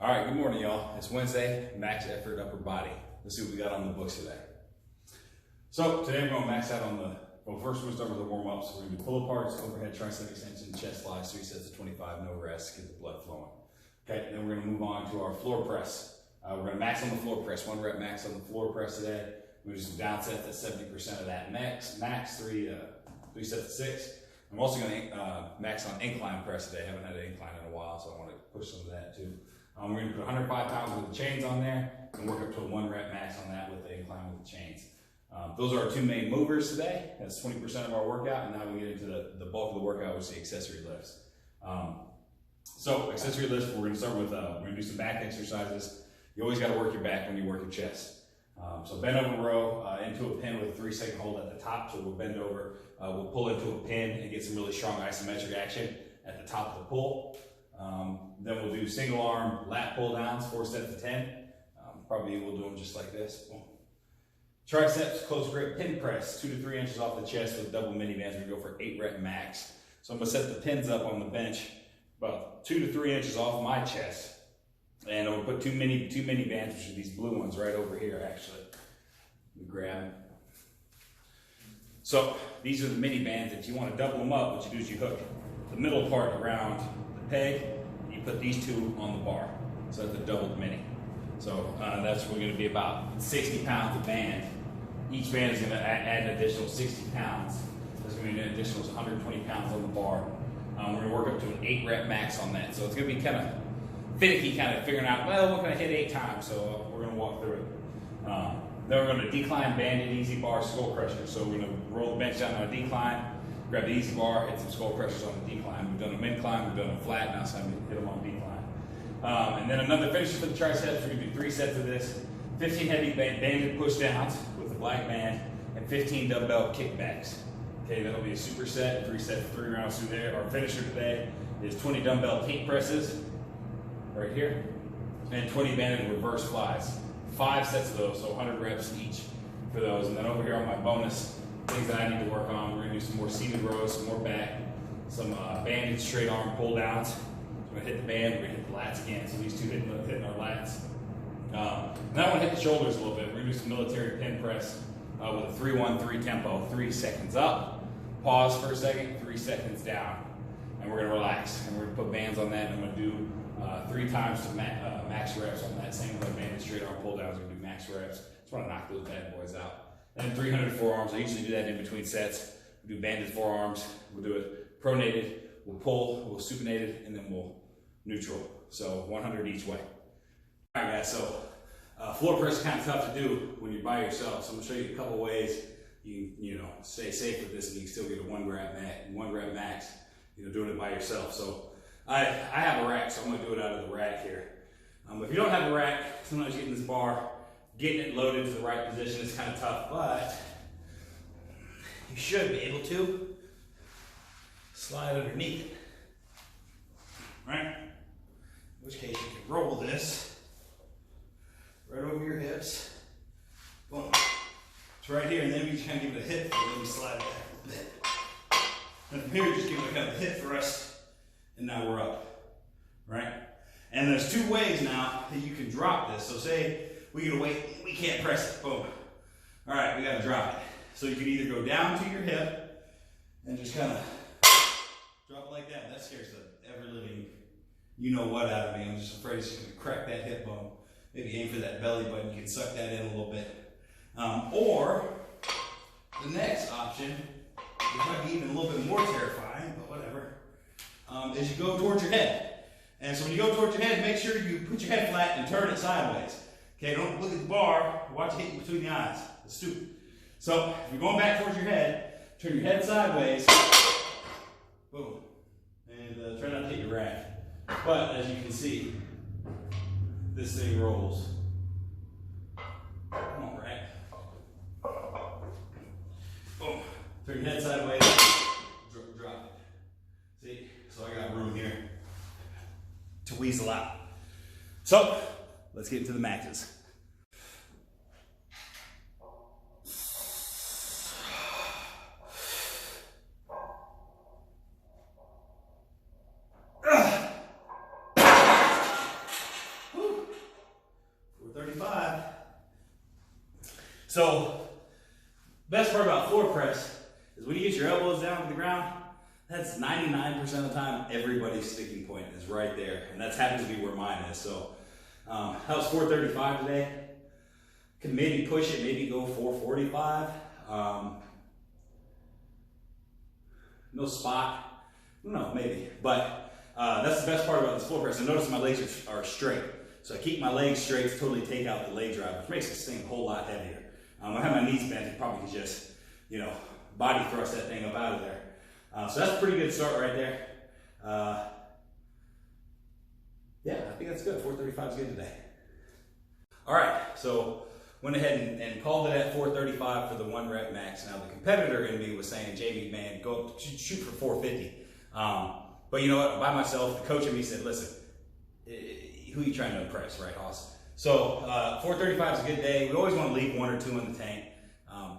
All right, good morning, y'all. It's Wednesday, max effort upper body. Let's see what we got on the books today. So today we're going to max out on first we'll start with the warm-ups. We're going to do pull-aparts, overhead tricep extension, chest flies, 3 sets of 25, no rest, get the blood flowing. Okay, then we're going to move on to our floor press. We're going to max on the floor press, 1 rep max on the floor press today. We're going to do some down sets at 70% of that max 3 sets of 6. I'm also going to max on incline press today. I haven't had an incline in a while, so I want to push some of that too. We're going to put 105 pounds with the chains on there and work up to a 1 rep max on that with the incline with the chains. Those are our 2 main movers today. That's 20% of our workout, and now we get into the bulk of the workout, which is the accessory lifts. So accessory lifts, we're going to start with, we're going to do some back exercises. You always got to work your back when you work your chest. So bend over row into a pin with a 3-second hold at the top. So we'll bend over, we'll pull into a pin and get some really strong isometric action at the top of the pull. Then we'll do single arm lat pull downs, 4 sets of 10. Probably we'll do them just like this. Boom. Triceps, close grip pin press, 2 to 3 inches off the chest with double mini bands. We go for 8 rep max. So I'm gonna set the pins up on the bench about 2 to 3 inches off my chest. And I'm gonna put two mini bands, which are these blue ones right over here actually. Let me grab them. So these are the mini bands. If you want to double them up, what you do is you hook the middle part around the peg, and you put these 2 on the bar. So that's a doubled mini. So that's going to be about 60 pounds a band. Each band is going to add an additional 60 pounds. There's going to be an additional 120 pounds on the bar. We're going to work up to an 8 rep max on that. So it's going to be kind of finicky, kind of figuring out, well, what can I hit 8 times? So we're going to walk through it. Then we're going to decline banded easy bar skull crushers. So we're going to roll the bench down on a decline, grab the easy bar, hit some skull crushers on the decline. We've done them incline, we've done them flat, now it's time to hit them on decline. And then another finisher for the triceps. We're going to do 3 sets of this. 15 heavy banded push downs with the black band and 15 dumbbell kickbacks. Okay, that'll be a superset, 3 sets, 3 rounds through there. Our finisher today is 20 dumbbell tape presses right here and 20 banded reverse flies. 5 sets of those, so 100 reps each for those. And then over here on my bonus, things that I need to work on, we're going to do some more seated rows, some more back, some banded straight arm pull downs. We're going to hit the band, we're going to hit the lats again. So these 2 hitting our lats. Now I want to hit the shoulders a little bit. We're going to do some military pin press with a 3-1-3 tempo. 3 seconds up, pause for a second, 3 seconds down. And we're going to relax. And we're going to put bands on that. And I'm going to do 3 times to max reps on that same with banded straight arm pull downs. We're going to do max reps. Just want to knock those bad boys out. And then 300 forearms. I usually do that in between sets. We do banded forearms. We'll do it pronated. We'll pull, we'll supinated, and then we'll neutral. So 100 each way. All right, guys, so floor press is kind of tough to do when you're by yourself. So I'm going to show you a couple ways you know, stay safe with this and you can still get a 1 rep max, doing it by yourself. So I have a rack, so I'm going to do it out of the rack here. If you don't have a rack, sometimes getting this bar, getting it loaded to the right position is kind of tough, but you should be able to slide underneath it, right? In which case you can roll this right over your hips. Boom. It's right here, and then we just kind of give it a hip and then we slide it back a little bit. And from here, just give it a kind of hip thrust, and now we're up, right? And there's 2 ways now that you can drop this. So say we get a weight, we can't press it, boom. All right, we gotta drop it. So you can either go down to your hip and just kind of drop it like that. That scares the ever-living you-know-what out of me. I'm just afraid it's gonna crack that hip bone. Maybe aim for that belly button. You can suck that in a little bit. Or the next option, which might be even a little bit more terrifying, but whatever, is you go towards your head. And so when you go towards your head, make sure you put your head flat and turn it sideways. Okay, don't look at the bar, watch it hit you between the eyes. It's stupid. So if you're going back towards your head, turn your head sideways, boom, and try not to hit your rack. But as you can see, this thing rolls. Come on, rack. Boom. Turn your head sideways, drop it. See? So I got room here to weasel out. So let's get into the maxes. Woo. So, best part about floor press is when you get your elbows down to the ground, that's 99% of the time, everybody's sticking point is right there. And that happens to be where mine is. So, that was 435 today. Could maybe push it, maybe go 445. No spot, no, maybe. But that's the best part about this floor press. And notice my legs are straight. So I keep my legs straight to totally take out the leg drive, which makes this thing a whole lot heavier. I have my knees bent, it probably could just, body thrust that thing up out of there. So that's a pretty good start right there. Yeah, I think that's good. 435 is good today. All right, so went ahead and called it at 435 for the 1 rep max. Now the competitor in me was saying, Jamie, man, go up, shoot for 450. But you know what? By myself, the coach in me said, listen, who are you trying to impress, right, Hoss? So 435 is a good day. We always want to leave 1 or 2 in the tank.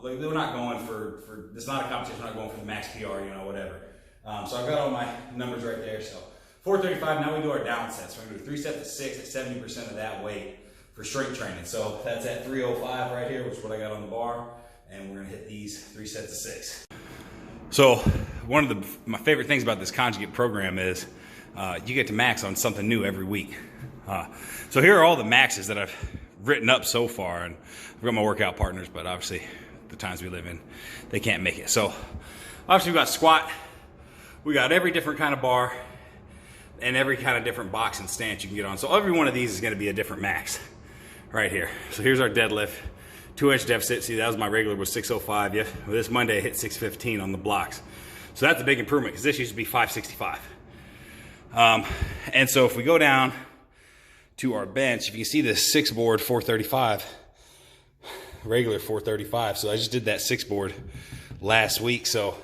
Like we're not going for this is not a competition. We're not going for the max PR, whatever. So I've got all my numbers right there. So 435. Now we do our down sets. We're gonna do 3 sets of 6 at 70% of that weight for strength training. So that's at 305 right here, which is what I got on the bar, and we're gonna hit these 3 sets of 6. So one of my favorite things about this Conjugate program is you get to max on something new every week. So here are all the maxes that I've written up so far, and I've got my workout partners, but obviously the times we live in, they can't make it. So obviously we've got squat, we got every different kind of bar, and every kind of different box and stance you can get on. So every one of these is gonna be a different max right here. So here's our deadlift, 2-inch deficit. See, that was my regular was 605. Yeah, well, this Monday I hit 615 on the blocks. So that's a big improvement because this used to be 565. And so if we go down to our bench, if you can see this 6 board 435, regular 435. So I just did that 6 board last week. So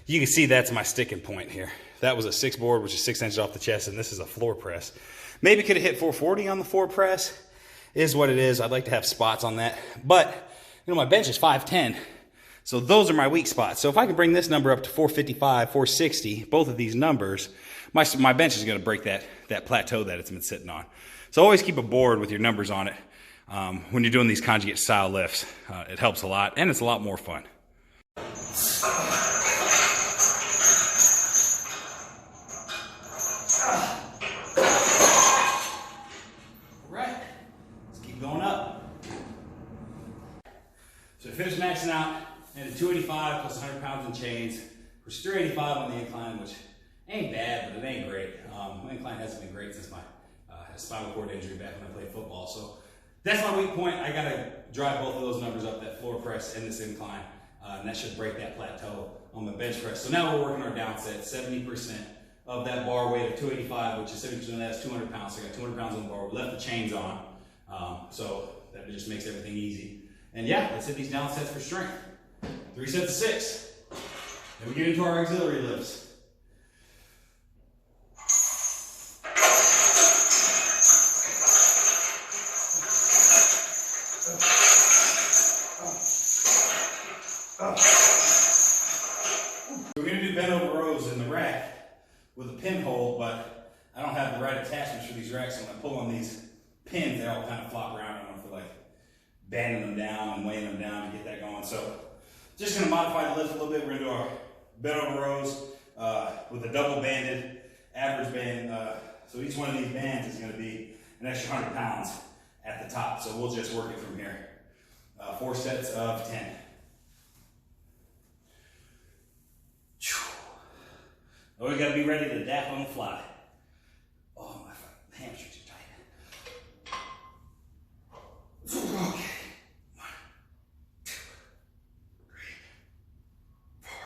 you can see that's my sticking point here. That was a 6 board, which is 6 inches off the chest, and this is a floor press. Maybe could have hit 440 on the floor press, is what it is. I'd like to have spots on that. But, my bench is 510. So those are my weak spots. So if I can bring this number up to 455, 460, both of these numbers, my bench is going to break that plateau that it's been sitting on. So always keep a board with your numbers on it when you're doing these conjugate style lifts. It helps a lot, and it's a lot more fun. Finish maxing out at 285 plus 100 pounds in chains. We're 385 on the incline, which ain't bad, but it ain't great. My incline hasn't been great since my spinal cord injury back when I played football. So that's my weak point. I gotta drive both of those numbers up, that floor press and this incline, and that should break that plateau on the bench press. So now we're working our down set, 70% of that bar weight of 285, which is 70% of that is 200 pounds. So I got 200 pounds on the bar. We left the chains on, so that just makes everything easy. And yeah, let's hit these down sets for strength. 3 sets of 6. Then we get into our auxiliary lifts. We're going to do bent over rows in the rack with a pin hold, but I don't have the right attachments for these racks. So when I pull on these pins, they all kind of flop around. I don't know if they're like banding them down and weighing them down to get that going. So just going to modify the lift a little bit. We're going to do our bent over rows with a double banded average band. So each one of these bands is going to be an extra 100 pounds at the top. So we'll just work it from here. 4 sets of 10. Always got to be ready to dap on the fly. Oh, my hamstrings are tight. Okay. 1, 2, 3, 4,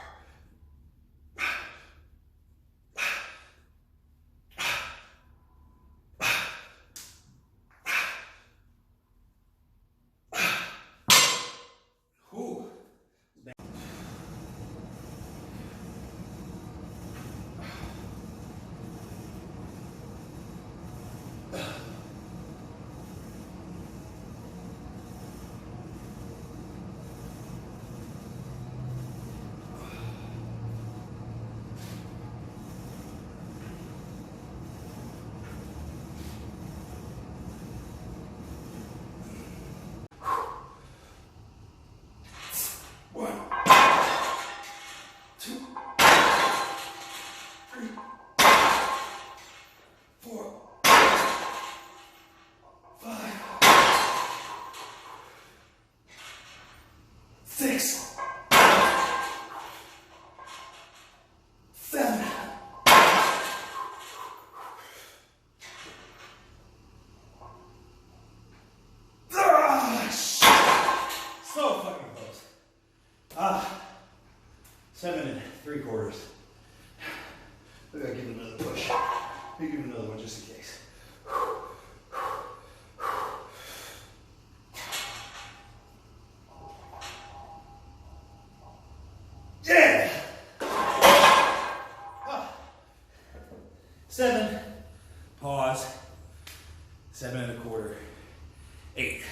5. Whew. 3/4. I gotta give it another push. Let me give it another one just in case. Yeah! 7. Pause. 7 1/4. 8.